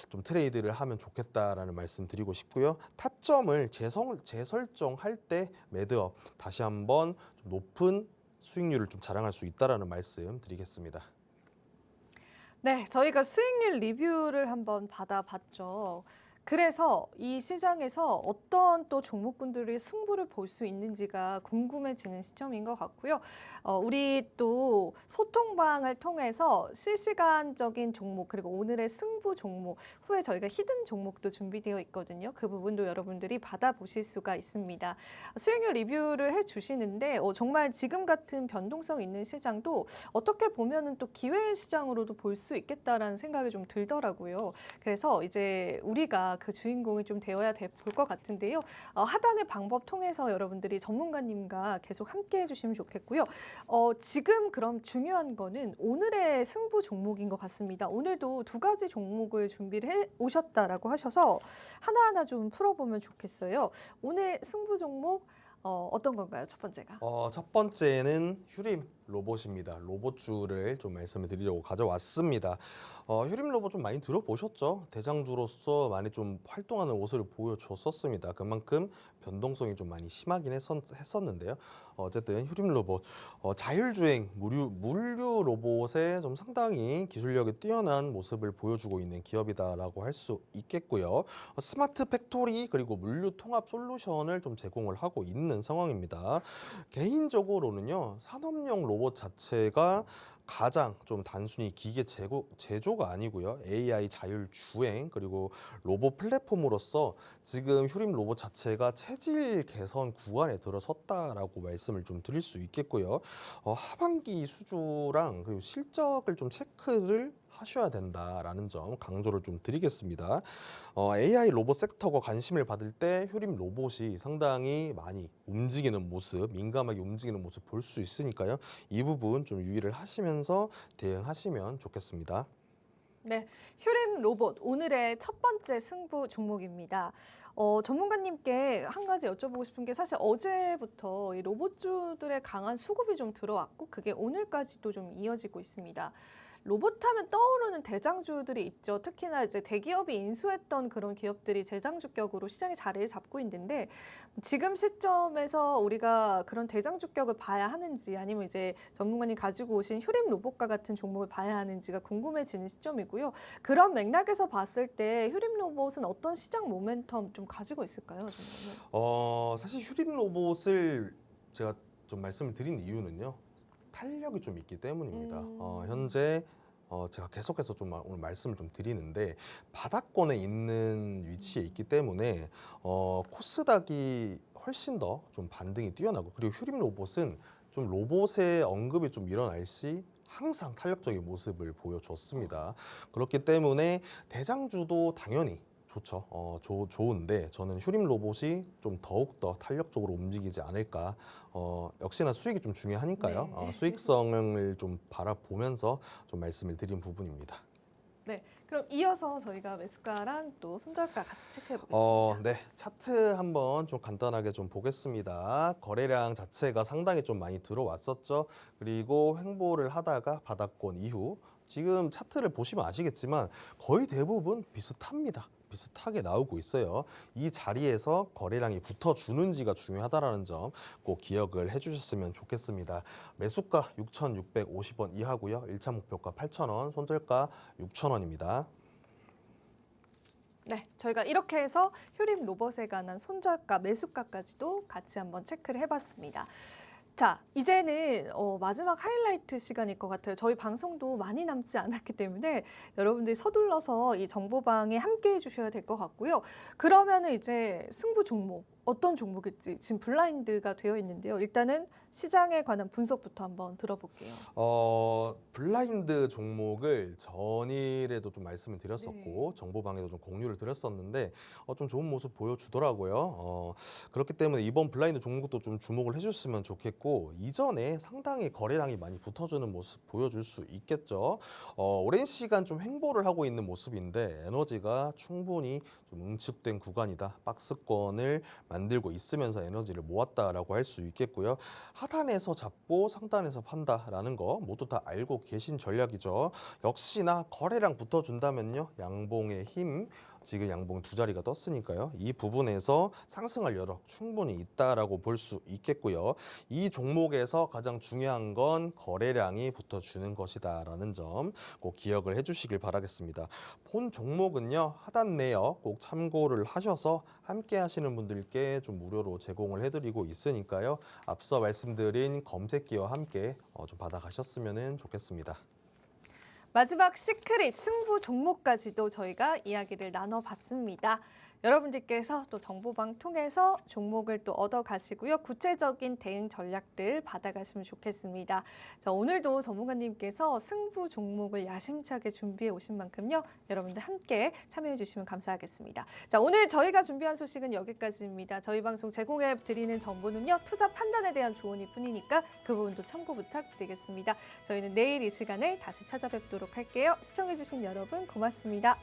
좀 트레이드를 하면 좋겠다라는 말씀 드리고 싶고요. 타점을 재설정할 때 매드업 다시 한번 좀 높은 수익률을 좀 자랑할 수 있다라는 말씀 드리겠습니다. 네, 저희가 수익률 리뷰를 한번 받아봤죠. 그래서 이 시장에서 어떤 또 종목군들이 승부를 볼 수 있는지가 궁금해지는 시점인 것 같고요. 우리 또 소통방을 통해서 실시간적인 종목 그리고 오늘의 승부 종목 후에 저희가 히든 종목도 준비되어 있거든요. 그 부분도 여러분들이 받아보실 수가 있습니다. 수익률 리뷰를 해주시는데 정말 지금 같은 변동성 있는 시장도 어떻게 보면은 또 기회 시장으로도 볼 수 있겠다라는 생각이 좀 들더라고요. 그래서 이제 우리가 그 주인공이 좀 되어야 볼 것 같은데요. 하단의 방법 통해서 여러분들이 전문가님과 계속 함께 해주시면 좋겠고요. 지금 그럼 중요한 거는 오늘의 승부 종목인 것 같습니다. 오늘도 두 가지 종목을 준비를 해 오셨다라고 하셔서 하나하나 좀 풀어보면 좋겠어요. 오늘 승부 종목 어떤 건가요? 첫 번째가. 첫 번째는 휴림 로봇입니다. 로봇주를 좀 말씀을 드리려고 가져왔습니다. 휴림 로봇 좀 많이 들어보셨죠? 대장주로서 많이 좀 활동하는 모습을 보여줬었습니다. 그만큼 변동성이 좀 많이 심하긴 했었는데요. 어쨌든 휴림 로봇, 자율주행 물류 로봇에 좀 상당히 기술력이 뛰어난 모습을 보여주고 있는 기업이다라고 할 수 있겠고요. 스마트 팩토리 그리고 물류 통합 솔루션을 좀 제공을 하고 있는 상황입니다. 개인적으로는요, 산업용 로봇 자체가 가장 좀 단순히 기계 제조가 아니고요. AI 자율 주행 그리고 로봇 플랫폼으로서 지금 휴림 로봇 자체가 체질 개선 구간에 들어섰다라고 말씀을 좀 드릴 수 있겠고요. 하반기 수주랑 그리고 실적을 좀 체크를 하셔야 된다라는 점 강조를 좀 드리겠습니다. AI 로봇 섹터가 관심을 받을 때 휴림 로봇이 상당히 많이 움직이는 모습, 민감하게 움직이는 모습 볼 수 있으니까요. 이 부분 좀 유의를 하시면서 대응하시면 좋겠습니다. 네, 휴림 로봇 오늘의 첫 번째 승부 종목입니다. 전문가님께 한 가지 여쭤보고 싶은 게 사실 어제부터 이 로봇주들의 강한 수급이 좀 들어왔고 그게 오늘까지도 좀 이어지고 있습니다. 로봇하면 떠오르는 대장주들이 있죠. 특히나 이제 대기업이 인수했던 그런 기업들이 대장주격으로 시장에 자리를 잡고 있는데 지금 시점에서 우리가 그런 대장주격을 봐야 하는지 아니면 이제 전문가님 가지고 오신 휴림 로봇과 같은 종목을 봐야 하는지가 궁금해지는 시점이고요. 그런 맥락에서 봤을 때 휴림 로봇은 어떤 시장 모멘텀 좀 가지고 있을까요, 전문가님? 사실 휴림 로봇을 제가 좀 말씀을 드린 이유는요. 탄력이 좀 있기 때문입니다. 현재 제가 계속해서 좀 오늘 말씀을 좀 드리는데 바닥권에 있는 위치에 있기 때문에 코스닥이 훨씬 더 좀 반등이 뛰어나고 그리고 휴림 로봇은 좀 로봇의 언급이 좀 일어날 시 항상 탄력적인 모습을 보여줬습니다. 그렇기 때문에 대장주도 당연히 좋죠. 좋은데 저는 휴림 로봇이 좀 더욱더 탄력적으로 움직이지 않을까. 역시나 수익이 좀 중요하니까요. 네. 수익성을 좀 바라보면서 좀 말씀을 드린 부분입니다. 네, 그럼 이어서 저희가 매수가랑 또 손절가 같이 체크해 보겠습니다. 네, 차트 한번 좀 간단하게 좀 보겠습니다. 거래량 자체가 상당히 좀 많이 들어왔었죠. 그리고 횡보를 하다가 바닥권 이후 지금 차트를 보시면 아시겠지만 거의 대부분 비슷합니다. 비슷하게 나오고 있어요. 이 자리에서 거래량이 붙어주는지가 중요하다는 점 꼭 기억을 해주셨으면 좋겠습니다. 매수가 6,650원 이하고요. 1차 목표가 8,000원, 손절가 6,000원입니다. 네, 저희가 이렇게 해서 휴림 로봇에 관한 손절가, 매수가까지도 같이 한번 체크를 해봤습니다. 자, 이제는 마지막 하이라이트 시간일 것 같아요. 저희 방송도 많이 남지 않았기 때문에 여러분들이 서둘러서 이 정보방에 함께 해주셔야 될 것 같고요. 그러면은 이제 승부 종목, 어떤 종목일지 지금 블라인드가 되어 있는데요. 일단은 시장에 관한 분석부터 한번 들어볼게요. 블라인드 종목을 전일에도 좀 말씀을 드렸었고 정보방에도 좀 공유를 드렸었는데 좀 좋은 모습 보여주더라고요. 그렇기 때문에 이번 블라인드 종목도 좀 주목을 해주셨으면 좋겠고 이전에 상당히 거래량이 많이 붙어주는 모습 보여줄 수 있겠죠. 오랜 시간 좀 횡보를 하고 있는 모습인데 에너지가 충분히 좀 응축된 구간이다. 박스권을 만들고 있으면서 에너지를 모았다라고 할 수 있겠고요. 하단에서 잡고 상단에서 판다라는 거 모두 다 알고 계신 전략이죠. 역시나 거래량 붙어준다면요. 양봉의 힘, 지금 양봉 두 자리가 떴으니까요. 이 부분에서 상승할 여력 충분히 있다라고 볼 수 있겠고요. 이 종목에서 가장 중요한 건 거래량이 붙어주는 것이다라는 점 꼭 기억을 해주시길 바라겠습니다. 본 종목은요. 하단 내역 꼭 참고를 하셔서 함께 하시는 분들께 좀 무료로 제공을 해드리고 있으니까요. 앞서 말씀드린 검색기와 함께 좀 받아가셨으면 좋겠습니다. 마지막 시크릿 승부 종목까지도 저희가 이야기를 나눠봤습니다. 여러분들께서 또 정보방 통해서 종목을 또 얻어가시고요. 구체적인 대응 전략들 받아가시면 좋겠습니다. 자, 오늘도 전문가님께서 승부 종목을 야심차게 준비해 오신 만큼요. 여러분들 함께 참여해 주시면 감사하겠습니다. 자, 오늘 저희가 준비한 소식은 여기까지입니다. 저희 방송 제공해 드리는 정보는요. 투자 판단에 대한 조언일 뿐이니까 그 부분도 참고 부탁드리겠습니다. 저희는 내일 이 시간에 다시 찾아뵙도록 할게요. 시청해 주신 여러분 고맙습니다.